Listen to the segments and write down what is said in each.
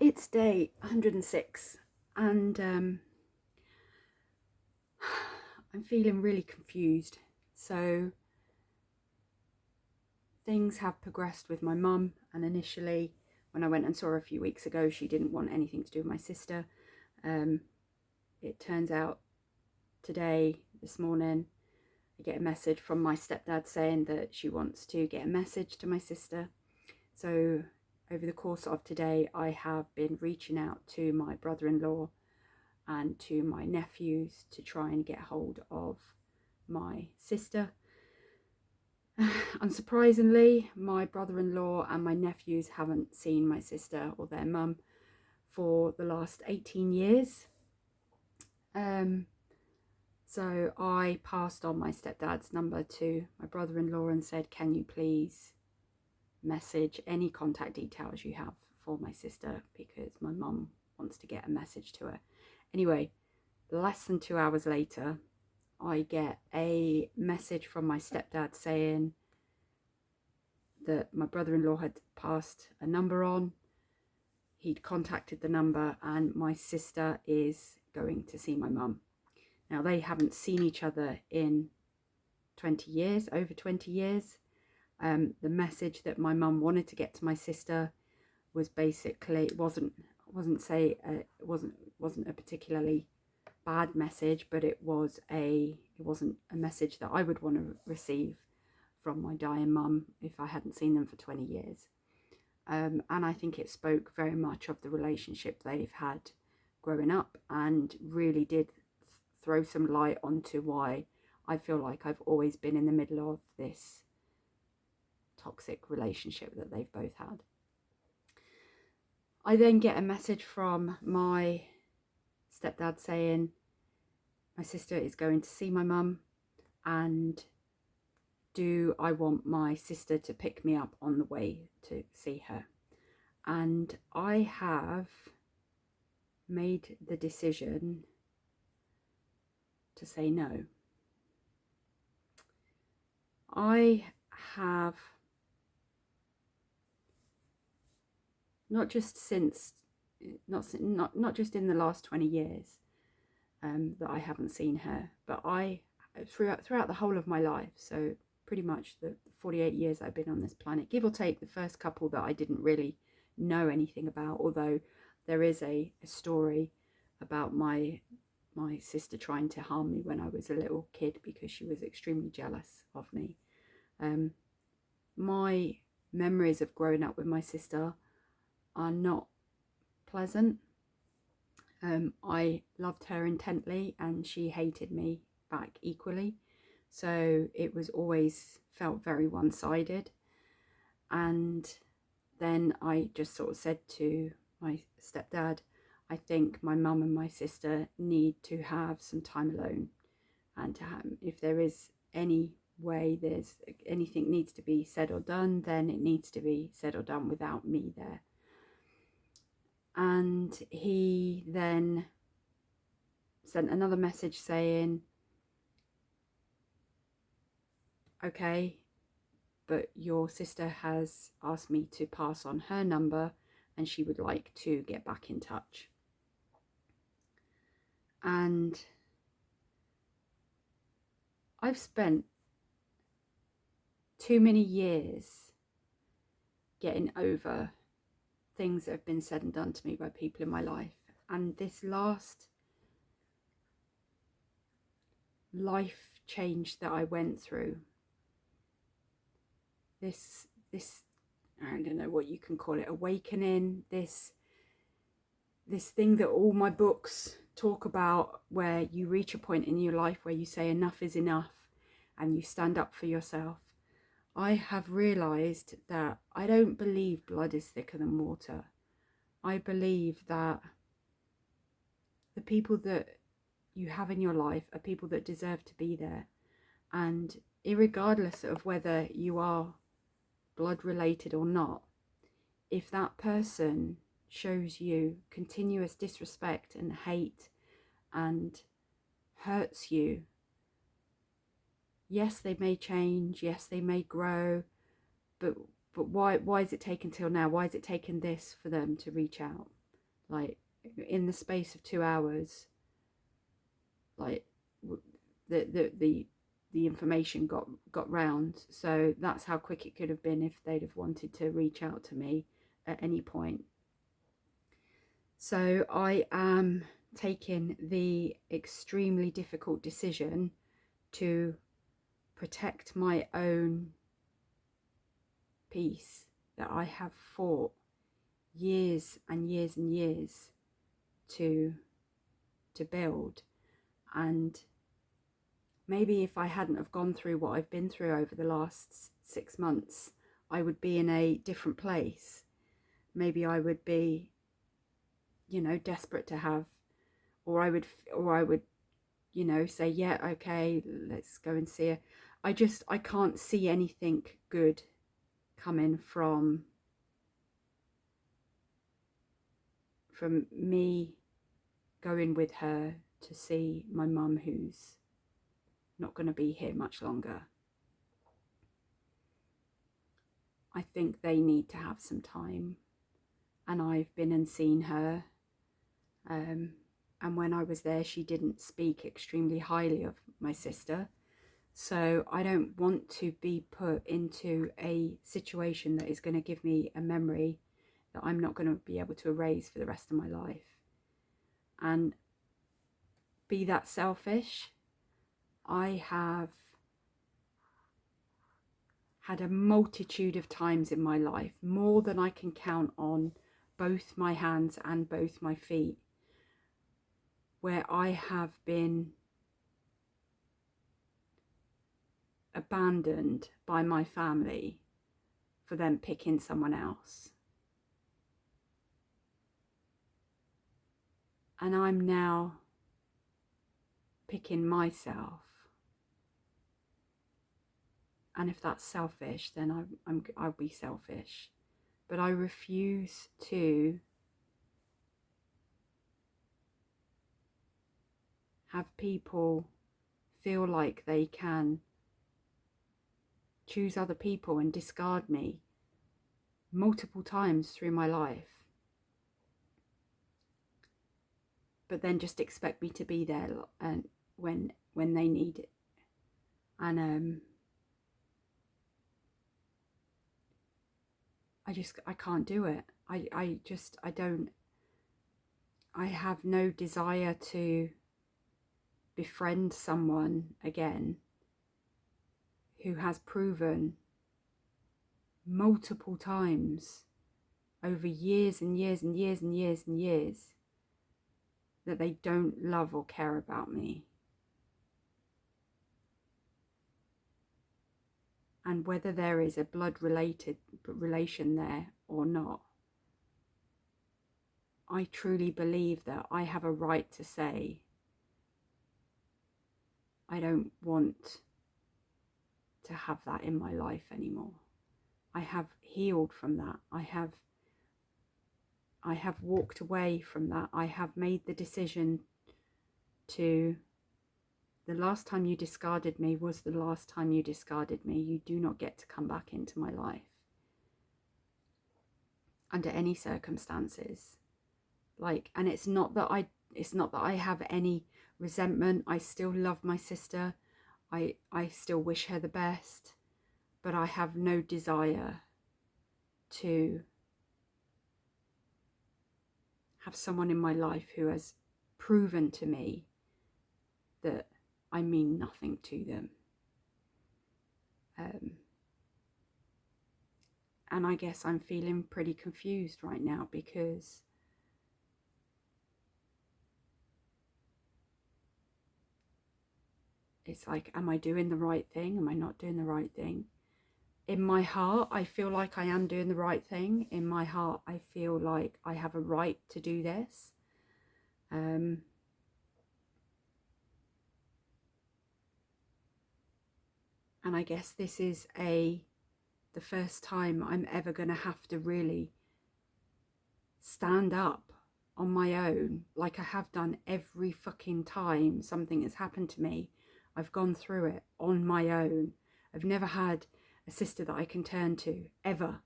It's day 106 and I'm feeling really confused. So things have progressed with my mum, and initially when I went and saw her a few weeks ago, she didn't want anything to do with my sister. It turns out this morning, I get a message from my stepdad saying that she wants to get a message to my sister. So over the course of today, I have been reaching out to my brother-in-law and to my nephews to try and get hold of my sister. Unsurprisingly, my brother-in-law and my nephews haven't seen my sister or their mum for the last 18 years. So I passed on my stepdad's number to my brother-in-law and said, can you please message any contact details you have for my sister, because my mum wants to get a message to her. Anyway, less than 2 hours later, I get a message from my stepdad saying that my brother-in-law had passed a number on. He'd contacted the number and my sister is going to see my mum. Now, they haven't seen each other in 20 years, over 20 years. The message that my mum wanted to get to my sister was basically, it wasn't a particularly bad message, but it wasn't a message that I would want to receive from my dying mum if I hadn't seen them for 20 years. And I think it spoke very much of the relationship they've had growing up, and really did throw some light onto why I feel like I've always been in the middle of this toxic relationship that they've both had. I then get a message from my stepdad saying my sister is going to see my mum, and do I want my sister to pick me up on the way to see her? And I have made the decision to say no. I have, not just in the last 20 years that I haven't seen her, but throughout the whole of my life, so pretty much the 48 years I've been on this planet, give or take the first couple that I didn't really know anything about, although there is a story about my sister trying to harm me when I was a little kid because she was extremely jealous of me. My memories of growing up with my sister are not pleasant. I loved her intently and she hated me back equally. So it was always felt very one-sided. And then I just sort of said to my stepdad, I think my mum and my sister need to have some time alone, and to have, if there is any way there's anything needs to be said or done, then it needs to be said or done without me there. And he then sent another message saying, okay, but your sister has asked me to pass on her number and she would like to get back in touch. And I've spent too many years getting over things that have been said and done to me by people in my life. And this last life change that I went through, this I don't know what you can call it, awakening, this thing that all my books talk about, where you reach a point in your life where you say enough is enough and you stand up for yourself. I have realized that I don't believe blood is thicker than water. I believe that the people that you have in your life are people that deserve to be there. And irregardless of whether you are blood related or not, if that person shows you continuous disrespect and hate and hurts you, yes, they may change, yes, they may grow, but why is it taken till now? Why is it taken this for them to reach out? Like, in the space of 2 hours, like, the information got round. So that's how quick it could have been if they'd have wanted to reach out to me at any point. So I am taking the extremely difficult decision to protect my own peace that I have fought years and years and years to build. And maybe if I hadn't have gone through what I've been through over the last 6 months, I would be in a different place. Maybe I would be, desperate to have, or I would, say, yeah, okay, let's go and see her. I can't see anything good coming from me going with her to see my mum, who's not going to be here much longer. I think they need to have some time, and I've been and seen her, and when I was there, she didn't speak extremely highly of my sister. So I don't want to be put into a situation that is going to give me a memory that I'm not going to be able to erase for the rest of my life. And be that selfish, I have had a multitude of times in my life, more than I can count on both my hands and both my feet, where I have been abandoned by my family for them picking someone else. And I'm now picking myself. And if that's selfish, then I'll be selfish. But I refuse to have people feel like they can choose other people and discard me multiple times through my life, but then just expect me to be there and when they need it. And I can't do it. I have no desire to befriend someone again who has proven multiple times over years and years and years and years and years that they don't love or care about me. And whether there is a blood relation there or not, I truly believe that I have a right to say, I don't want to have that in my life anymore. I have healed from that. I have walked away from that. I have made the decision to, the last time you discarded me was the last time you discarded me. You do not get to come back into my life under any circumstances. And it's not that I have any resentment. I still love my sister. I still wish her the best, but I have no desire to have someone in my life who has proven to me that I mean nothing to them. And I guess I'm feeling pretty confused right now, because it's like, am I doing the right thing? Am I not doing the right thing? In my heart, I feel like I am doing the right thing. In my heart, I feel like I have a right to do this. And I guess this is the first time I'm ever going to have to really stand up on my own, like I have done every fucking time something has happened to me. I've gone through it on my own. I've never had a sister that I can turn to, ever.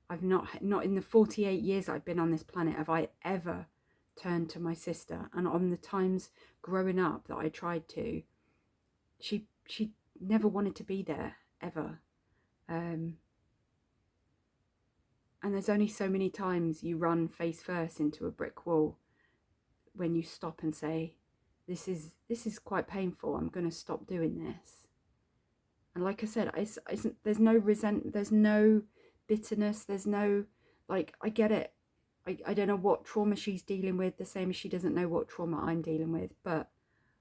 I've not in the 48 years I've been on this planet have I ever turn to my sister. And on the times growing up that I tried to, she never wanted to be there, ever. And there's only so many times you run face first into a brick wall when you stop and say, this is quite painful, I'm going to stop doing this. And like I said, there's no there's no bitterness, there's no, like, I get it. I don't know what trauma she's dealing with, the same as she doesn't know what trauma I'm dealing with, but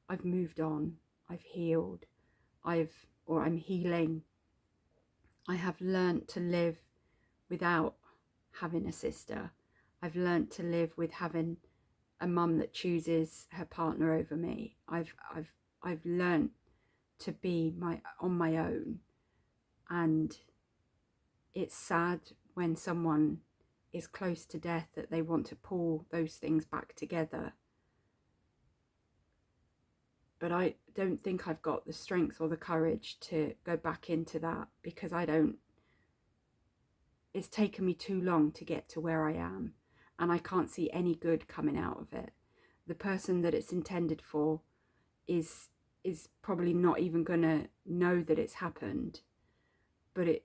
I've moved on, I've healed, I'm healing. I have learnt to live without having a sister. I've learnt to live with having a mum that chooses her partner over me. I've learnt to be on my own, and it's sad when someone is close to death that they want to pull those things back together. But I don't think I've got the strength or the courage to go back into that, because it's taken me too long to get to where I am, and I can't see any good coming out of it. The person that it's intended for is probably not even gonna know that it's happened, but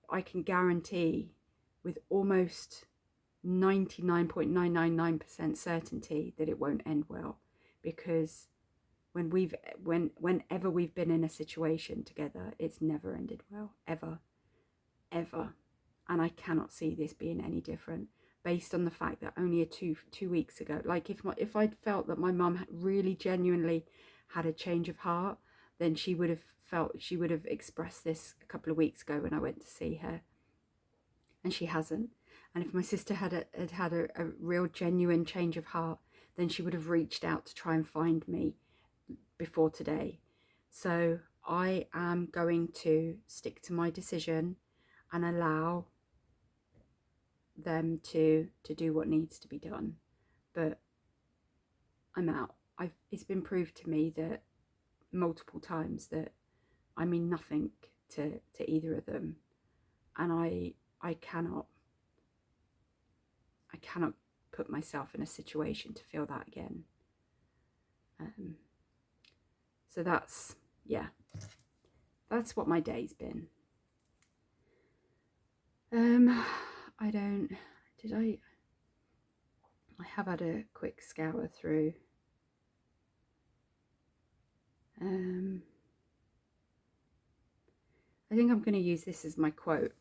I can guarantee with almost 99.999% certainty that it won't end well, because whenever we've been in a situation together, it's never ended well, ever. And I cannot see this being any different, based on the fact that only two weeks ago, like if I'd felt that my mum really genuinely had a change of heart, then she would have expressed this a couple of weeks ago when I went to see her, and she hasn't. And if my sister had a real genuine change of heart, then she would have reached out to try and find me before today. So I am going to stick to my decision and allow them to do what needs to be done. But I'm out. It's been proved to me that multiple times that I mean nothing to either of them, and I cannot put myself in a situation to feel that again. So that's what my day's been. I have had a quick scour through. I think I'm going to use this as my quote.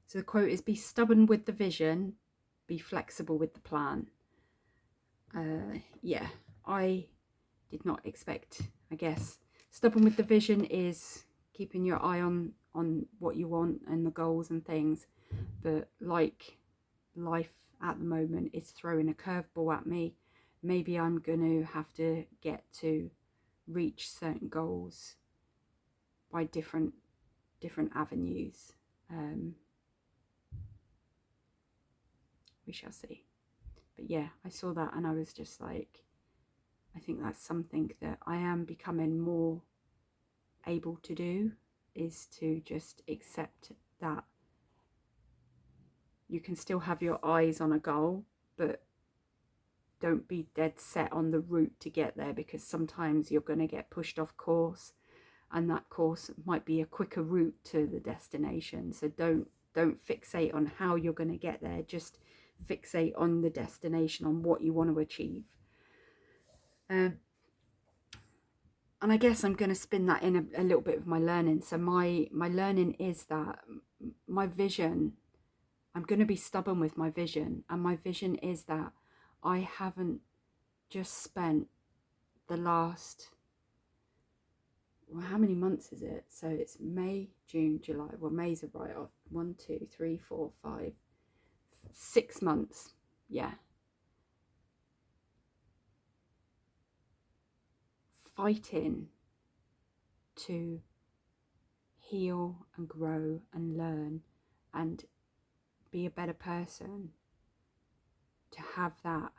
So the quote is, be stubborn with the vision, be flexible with the plan. Yeah, I did not expect, I guess. Stubborn with the vision is keeping your eye on what you want and the goals and things. But like life at the moment is throwing a curveball at me. Maybe I'm going to have to get to reach certain goals by different avenues. We shall see. But yeah, I saw that and I was just like, I think that's something that I am becoming more able to do, is to just accept that you can still have your eyes on a goal, but don't be dead set on the route to get there, because sometimes you're going to get pushed off course, and that course might be a quicker route to the destination. So don't fixate on how you're going to get there, just fixate on the destination, on what you want to achieve. And I guess I'm going to spin that in a little bit of my learning. So my learning is that my vision, I'm going to be stubborn with my vision, and my vision is that I haven't just spent the last, well, how many months is it? So it's May, June, July. Well, May's a write-off. 1, 2, 3, 4, 5, 6 months. Yeah. Fighting to heal and grow and learn and be a better person, to have that.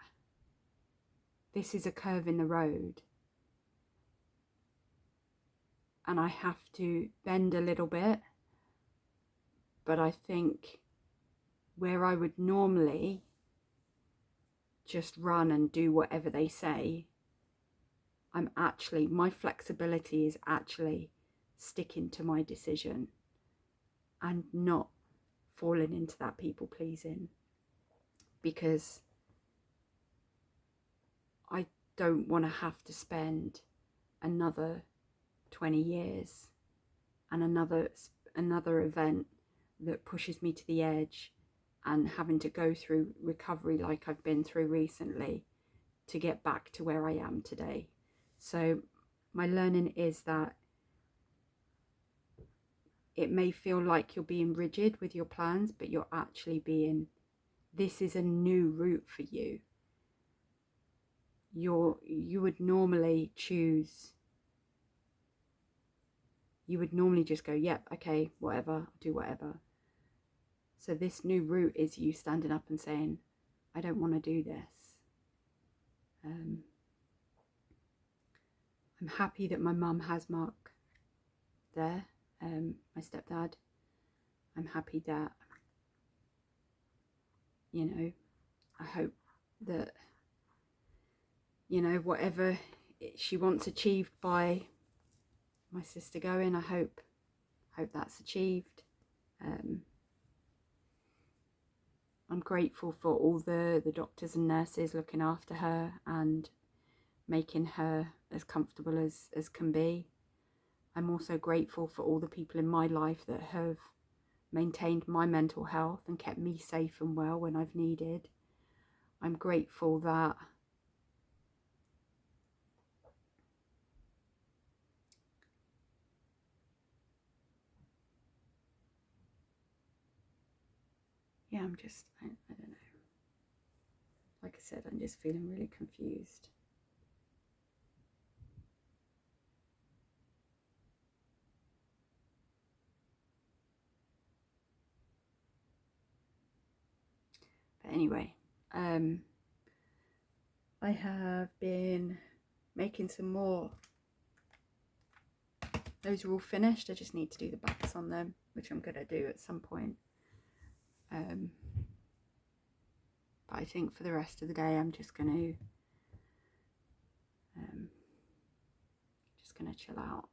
This is a curve in the road, and I have to bend a little bit, but I think where I would normally just run and do whatever they say, my flexibility is actually sticking to my decision and not falling into that people pleasing, because I don't want to have to spend another 20 years and another event that pushes me to the edge and having to go through recovery like I've been through recently to get back to where I am today. So my learning is that it may feel like you're being rigid with your plans, but you're actually this is a new route for you. You would normally just go, yep, okay, whatever, I'll do whatever. So this new route is you standing up and saying, I don't want to do this. I'm happy that my mum has Mark there, my stepdad. I'm happy that, I hope that, whatever she wants achieved by my sister going, I hope that's achieved. I'm grateful for all the doctors and nurses looking after her and making her as comfortable as can be. I'm also grateful for all the people in my life that have maintained my mental health and kept me safe and well when I've needed. I'm grateful that I don't know. Like I said, I'm just feeling really confused. But anyway, I have been making some more. Those are all finished. I just need to do the backs on them, which I'm going to do at some point. But I think for the rest of the day, I'm just going to chill out.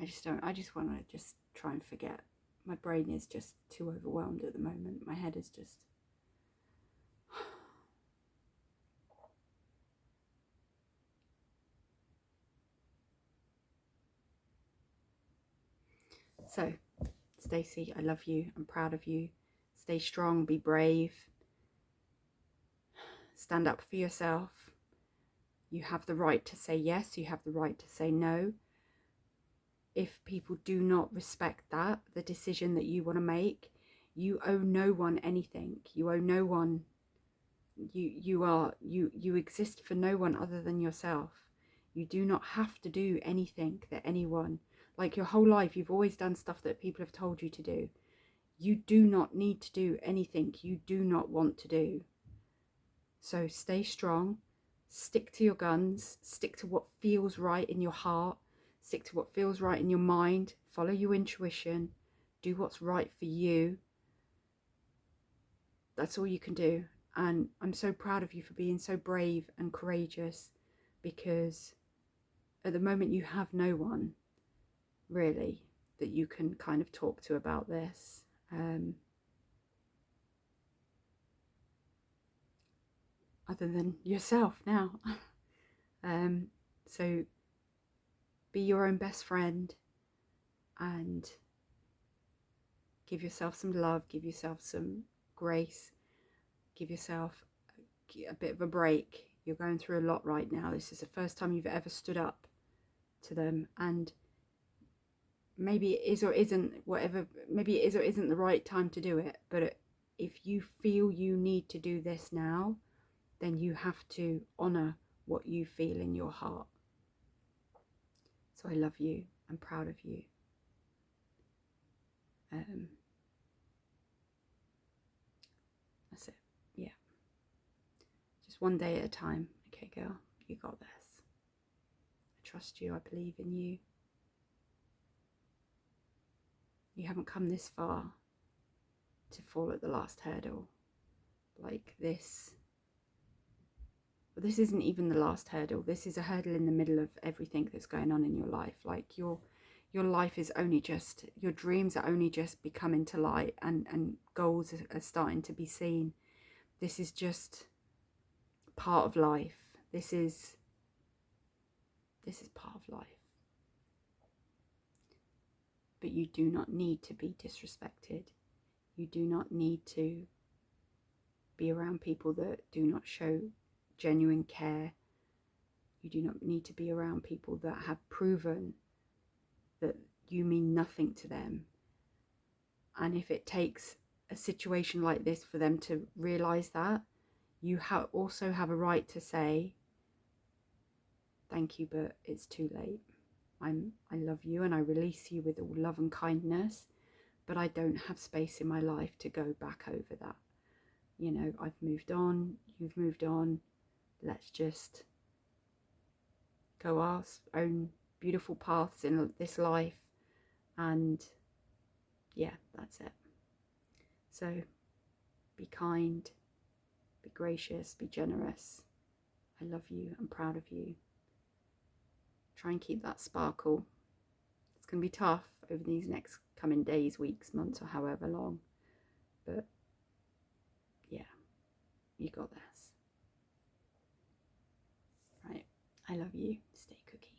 I just want to just try and forget. My brain is just too overwhelmed at the moment. My head is just... So, Stacey, I love you. I'm proud of you. Stay strong, be brave. Stand up for yourself. You have the right to say yes. You have the right to say no. If people do not respect that, the decision that you want to make, you owe no one anything. You owe no one. You exist for no one other than yourself. You do not have to do anything that anyone, like your whole life, you've always done stuff that people have told you to do. You do not need to do anything you do not want to do. So stay strong, stick to your guns, stick to what feels right in your heart, stick to what feels right in your mind, follow your intuition, do what's right for you. That's all you can do. And I'm so proud of you for being so brave and courageous, because at the moment you have no one really that you can kind of talk to about this. Other than yourself now. So be your own best friend and give yourself some love, give yourself some grace, give yourself a bit of a break. You're going through a lot right now. This is the first time you've ever stood up to them, and maybe it is or isn't the right time to do it, but if you feel you need to do this now, then you have to honour what you feel in your heart. So I love you. I'm proud of you. That's it. Yeah. Just one day at a time. Okay, girl, you got this. I trust you. I believe in you. You haven't come this far to fall at the last hurdle. Like this. But this isn't even the last hurdle. This is a hurdle in the middle of everything that's going on in your life. Like your life is only just, your dreams are only just becoming to light, and goals are starting to be seen. This is just part of life. This is part of life. But you do not need to be disrespected. You do not need to be around people that do not show genuine care. You do not need to be around people that have proven that you mean nothing to them. And if it takes a situation like this for them to realize that, you also have a right to say, thank you, but it's too late. I love you and I release you with all love and kindness, but I don't have space in my life to go back over that. You know, I've moved on, you've moved on. Let's just go our own beautiful paths in this life. And yeah, that's it. So be kind, be gracious, be generous. I love you. I'm proud of you. Try and keep that sparkle. It's going to be tough over these next coming days, weeks, months, or however long. But yeah, you got this. Right. I love you. Stay cookie.